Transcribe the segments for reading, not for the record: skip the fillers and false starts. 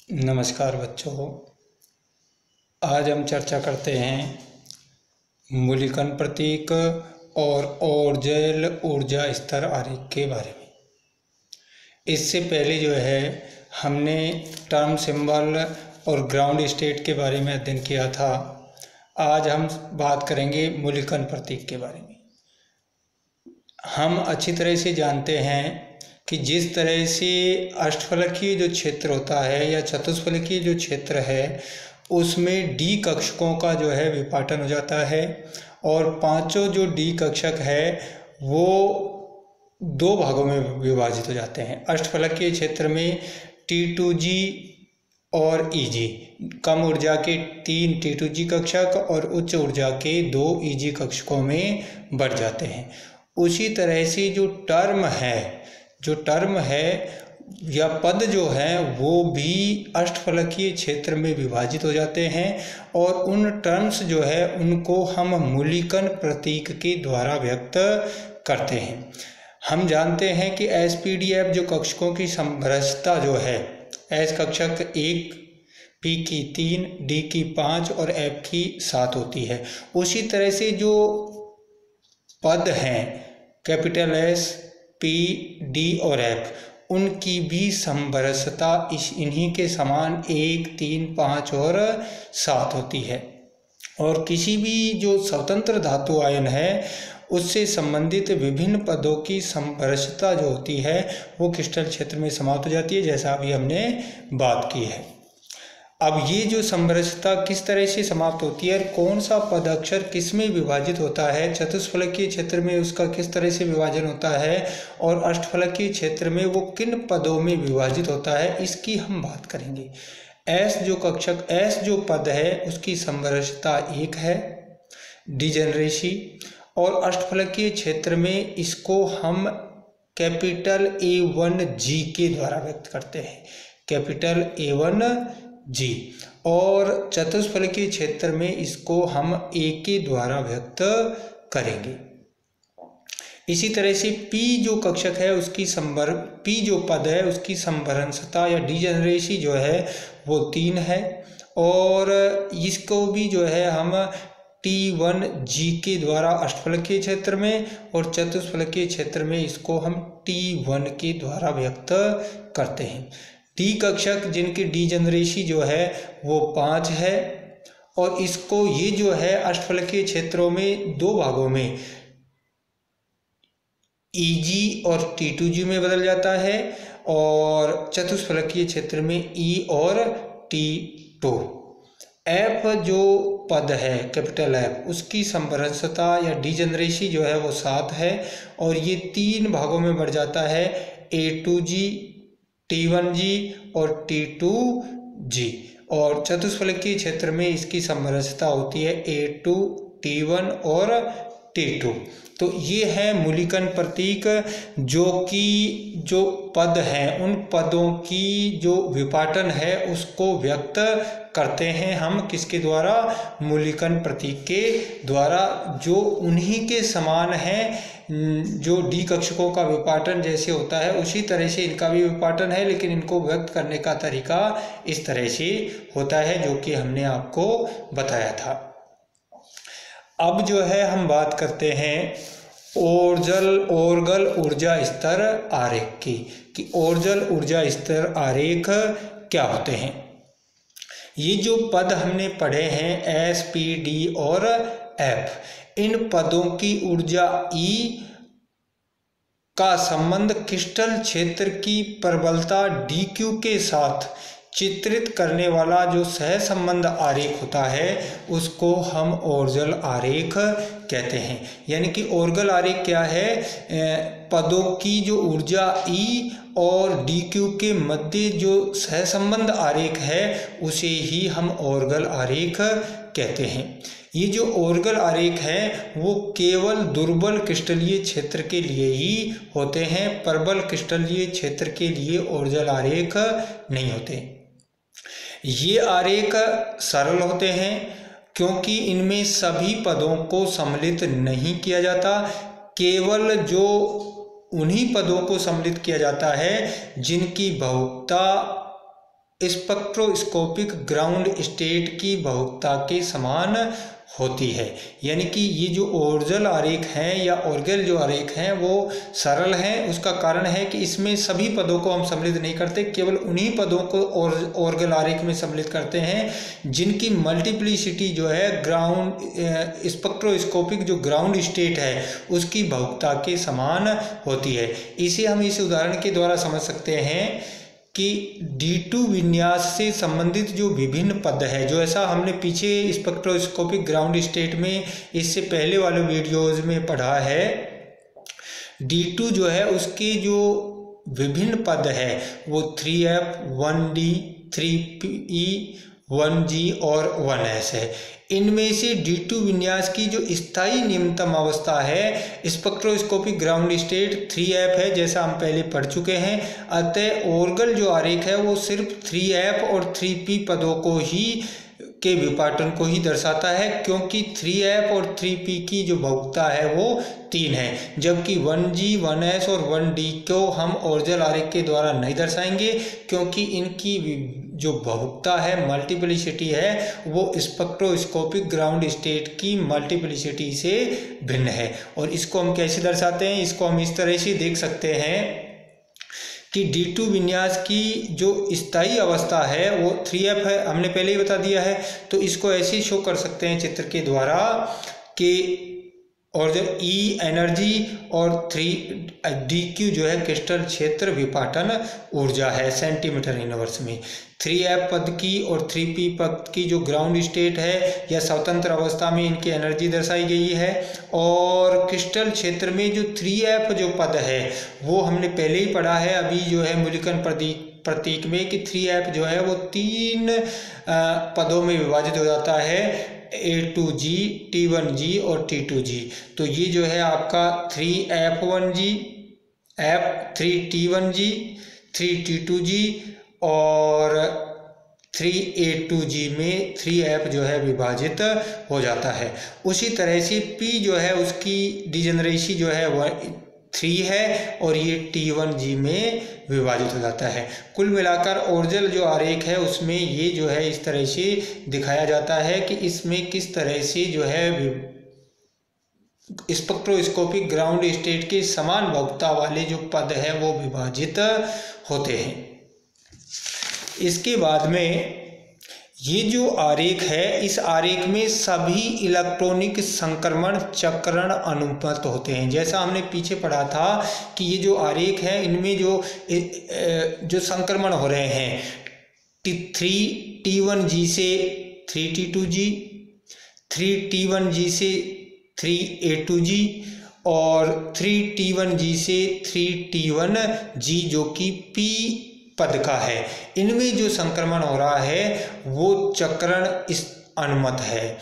नमस्कार बच्चों। आज हम चर्चा करते हैं मूल्यांकन प्रतीक और ओरजल ऊर्जा स्तर आरेख के बारे में। इससे पहले हमने टर्म सिंबल और ग्राउंड स्टेट के बारे में अध्ययन किया था। आज हम बात करेंगे मूल्यांकन प्रतीक के बारे में। हम अच्छी तरह से जानते हैं कि जिस तरह से अष्टफलकीय जो क्षेत्र होता है या चतुष्फलकीय जो क्षेत्र है उसमें डी कक्षकों का विपाटन हो जाता है और पांचों जो डी कक्षक है वो दो भागों में विभाजित हो जाते हैं। अष्टफलकीय क्षेत्र में T2G और EG, कम ऊर्जा के 3 T2G कक्षक और उच्च ऊर्जा के 2 EG कक्षकों में बढ़ जाते हैं। उसी तरह से जो टर्म है या पद जो है वो भी अष्टफलकीय क्षेत्र में विभाजित हो जाते हैं और उन टर्म्स उनको हम मूल्यांकन प्रतीक के द्वारा व्यक्त करते हैं। हम जानते हैं कि SPDF जो कक्षकों की समरसता S कक्षक 1, P की 3, D की 5 और F की 7 होती है। उसी तरह से जो पद हैं कैपिटल S, P, D और F, उनकी भी समरसता इन्हीं के समान 1, 3, 5 और 7 होती है। और किसी भी जो स्वतंत्र धातु आयन है उससे संबंधित विभिन्न पदों की समरसता जो होती है वो क्रिस्टल क्षेत्र में समाप्त हो जाती है, जैसा अभी हमने बात की है। अब ये जो समरसता किस तरह से समाप्त होती है, कौन सा पद अक्षर किस में विभाजित होता है, चतुष्फलकीय क्षेत्र में उसका किस तरह से विभाजन होता है और अष्टफलकीय क्षेत्र में वो किन पदों में विभाजित होता है, इसकी हम बात करेंगे। S जो पद है उसकी समरसता 1 है, डिजेनरेसी, और अष्टफलकीय क्षेत्र में इसको हम कैपिटल A1G के द्वारा व्यक्त करते हैं, कैपिटल A1G, और चतुष्फलकीय क्षेत्र में इसको हम A के द्वारा व्यक्त करेंगे। इसी तरह से P जो कक्षक है P जो पद है उसकी समभ्रंशता या डिजेनरेसी वो 3 है और इसको भी हम T1G के द्वारा अष्टफलकीय क्षेत्र में और चतुष्फलकीय क्षेत्र में इसको हम T1 के द्वारा व्यक्त करते हैं। डी कक्षक जिनकी डिजेनरेसी वो 5 है और इसको ये अष्टफलकीय क्षेत्रों में दो भागों में EG और T2G में बदल जाता है और चतुष्फलकीय क्षेत्र में E और T2। F जो पद है कैपिटल F उसकी समभ्रंशता या डिजेनरेसी वो 7 है और ये 3 भागों में बढ़ जाता है, A2G, T1G और T2G, और चतुष्फलकीय क्षेत्र में इसकी समरसता होती है A2, T1 और T2। तो ये है मूल्यांकन प्रतीक जो पद हैं उन पदों की जो विपाटन है उसको व्यक्त करते हैं हम किसके द्वारा, मूल्यांकन प्रतीक के द्वारा, जो उन्हीं के समान है। जो डी कक्षकों का विपाटन जैसे होता है उसी तरह से इनका भी विपाटन है, लेकिन इनको व्यक्त करने का तरीका इस तरह से होता है जो कि हमने आपको बताया था। अब हम बात करते हैं ओरगल ऊर्जा स्तर आरेख की कि ओरगल ऊर्जा स्तर आरेख क्या होते हैं। ये जो पद हमने पढ़े हैं S, P, D और F, इन पदों की ऊर्जा E का संबंध क्रिस्टल क्षेत्र की प्रबलता DQ के साथ चित्रित करने वाला जो सहसंबंध आरेख होता है उसको हम ओरगल आरेख कहते हैं। यानी कि ओरगल आरेख क्या है, पदों की जो ऊर्जा E और DQ के मध्य जो सहसंबंध आरेख है उसे ही हम ओरगल आरेख कहते हैं। ये जो ओरगल आरेख है वो केवल दुर्बल क्रिस्टलीय क्षेत्र के लिए ही होते हैं, प्रबल क्रिस्टलीय क्षेत्र के लिए ओरगल आरेख नहीं होते। ये आरेख सरल होते हैं क्योंकि इनमें सभी पदों को सम्मिलित नहीं किया जाता, केवल जो उन्हीं पदों को सम्मिलित किया जाता है जिनकी बहुता स्पेक्ट्रोस्कोपिक ग्राउंड स्टेट की बहुता के समान होती है। यानी कि ये जो ओर्जल आरेख हैं या ऑर्गल जो आरेख हैं वो सरल हैं। उसका कारण है कि इसमें सभी पदों को हम सम्मिलित नहीं करते, केवल उन्हीं पदों को ऑर्गल आरेख में सम्मिलित करते हैं जिनकी मल्टीप्लिसिटी जो है ग्राउंड स्पेक्ट्रोस्कोपिक जो ग्राउंड स्टेट है उसकी बहुता के समान होती है। इसे हम इस उदाहरण के द्वारा समझ सकते हैं कि D2 विन्यास से संबंधित जो विभिन्न पद है, जो ऐसा हमने पीछे स्पेक्ट्रोस्कोपिक ग्राउंड स्टेट में इससे पहले वाले वीडियोज़ में पढ़ा है, D2 जो है उसके जो विभिन्न पद है वो 3F, 1D, 3P, 1G और 1S है। इनमें से D2 विन्यास की जो स्थायी निम्नतम अवस्था है स्पेक्ट्रोस्कोपिक ग्राउंड स्टेट 3F है, जैसा हम पहले पढ़ चुके हैं। अतः ऑर्गल जो आरेख है वो सिर्फ 3F और 3P पदों को ही के विपाटन को ही दर्शाता है, क्योंकि 3F और 3P की जो बहुता है वो 3 है, जबकि 1G, 1S और 1D को हम ऑर्गल आरेख के द्वारा नहीं दर्शाएंगे, क्योंकि इनकी जो बहुता है मल्टीप्लिसिटी है वो स्पेक्ट्रोस्कोपिक ग्राउंड स्टेट की मल्टीप्लिसिटी से भिन्न है। और इसको हम कैसे दर्शाते हैं, इसको हम इस तरह से देख सकते हैं कि D2 विन्यास की जो स्थायी अवस्था है वो 3F है, हमने पहले ही बता दिया है। तो इसको ऐसे शो कर सकते हैं चित्र के द्वारा कि और जो E एनर्जी और 3DQ जो है क्रिस्टल क्षेत्र विपाटन ऊर्जा है सेंटीमीटर इनवर्स में। 3F पद की और 3P पद की जो ग्राउंड स्टेट है या स्वतंत्र अवस्था में इनकी एनर्जी दर्शाई गई है। और क्रिस्टल क्षेत्र में जो 3F जो पद है वो हमने पहले ही पढ़ा है, अभी जो है मूल्यांकन प्रतीक में कि 3F जो है वो 3 पदों में विभाजित हो जाता है, A2G, T1G और T2G। तो ये जो है आपका 3F1G, 3T1G, 3T2G और 3A2G में 3F जो है विभाजित हो जाता है। उसी तरह से P जो है उसकी डिजेनरेसी जो है 3 है और ये T1G में विभाजित हो जाता है। कुल मिलाकर ऑर्गल जो आरेख है उसमें ये जो है इस तरह से दिखाया जाता है कि इसमें किस तरह से जो है स्पेक्ट्रोस्कोपिक ग्राउंड स्टेट के समान बहुता वाले जो पद है वो विभाजित होते हैं। इसके बाद में ये जो आरेख है, इस आरेख में सभी इलेक्ट्रॉनिक संक्रमण चक्रण अनुमत होते हैं। जैसा हमने पीछे पढ़ा था कि ये जो आरेख है इनमें जो संक्रमण हो रहे हैं 3T1G से 3T2G, 3T1G से 3A2G और 3T1G से 3T1G जो कि P पद का है, इनमें जो संक्रमण हो रहा है वो चक्रण इस अनुमत है,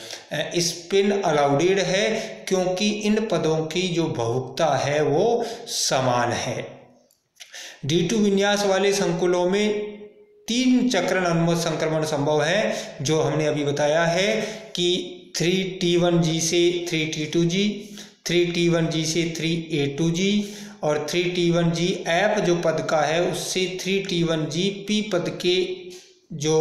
स्पिन अलाउडेड है, क्योंकि इन पदों की जो बहुता है वो समान है। D2 विन्यास वाले संकुलों में 3 चक्रण अनुमत संक्रमण संभव है, जो हमने अभी बताया है कि 3T1G से 3T2G, 3T1G से 3A2G और 3T1G F जो पद का है उससे 3T1G P पद के जो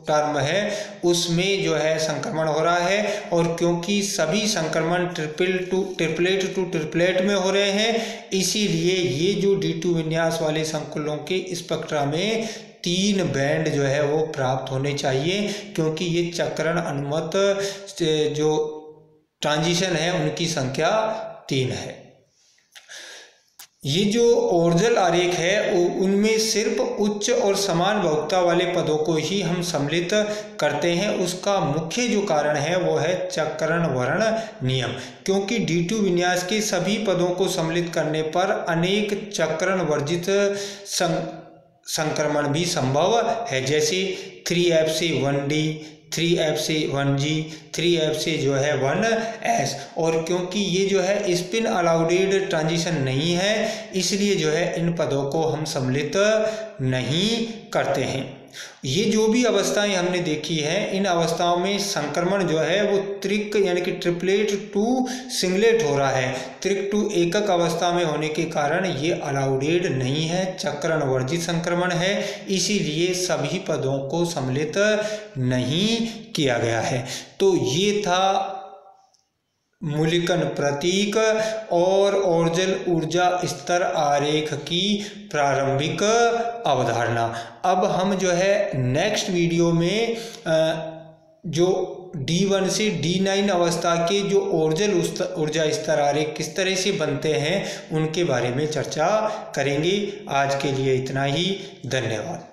टर्म है उसमें जो है संक्रमण हो रहा है। और क्योंकि सभी संक्रमण ट्रिपलेट टू ट्रिपलेट में हो रहे हैं, इसीलिए ये जो D2 विन्यास वाले संकुलों के स्पेक्ट्रा में 3 बैंड जो है वो प्राप्त होने चाहिए, क्योंकि ये चक्रण अनुमत जो ट्रांजिशन है उनकी संख्या 3 है। ये जो ऑर्गल आरेख है उनमें सिर्फ उच्च और समान बहुता वाले पदों को ही हम सम्मिलित करते हैं। उसका मुख्य जो कारण है वो है चक्रण वर्ण नियम, क्योंकि D2 विन्यास के सभी पदों को सम्मिलित करने पर अनेक चक्रण वर्जित संक्रमण भी संभव है, जैसे 3F से 1D, 3F से 1G, 3F से जो है 1S। और क्योंकि ये जो है स्पिन अलाउडेड ट्रांजिशन नहीं है, इसलिए जो है इन पदों को हम सम्मिलित नहीं करते हैं। ये जो भी अवस्थाएं हमने देखी हैं, इन अवस्थाओं में संक्रमण जो है वो त्रिक यानी कि ट्रिपलेट टू सिंगलेट हो रहा है। त्रिक टू एकक अवस्था में होने के कारण ये अलाउडेड नहीं है, चक्रण वर्जित संक्रमण है, इसीलिए सभी पदों को सम्मिलित नहीं किया गया है। तो ये था मूलिकन प्रतीक और ओर्जल ऊर्जा स्तर आरेख की प्रारंभिक अवधारणा। अब हम जो है नेक्स्ट वीडियो में जो D1 से D9 अवस्था के जो ओर्जल ऊर्जा स्तर आरेख किस तरह से बनते हैं उनके बारे में चर्चा करेंगे। आज के लिए इतना ही, धन्यवाद।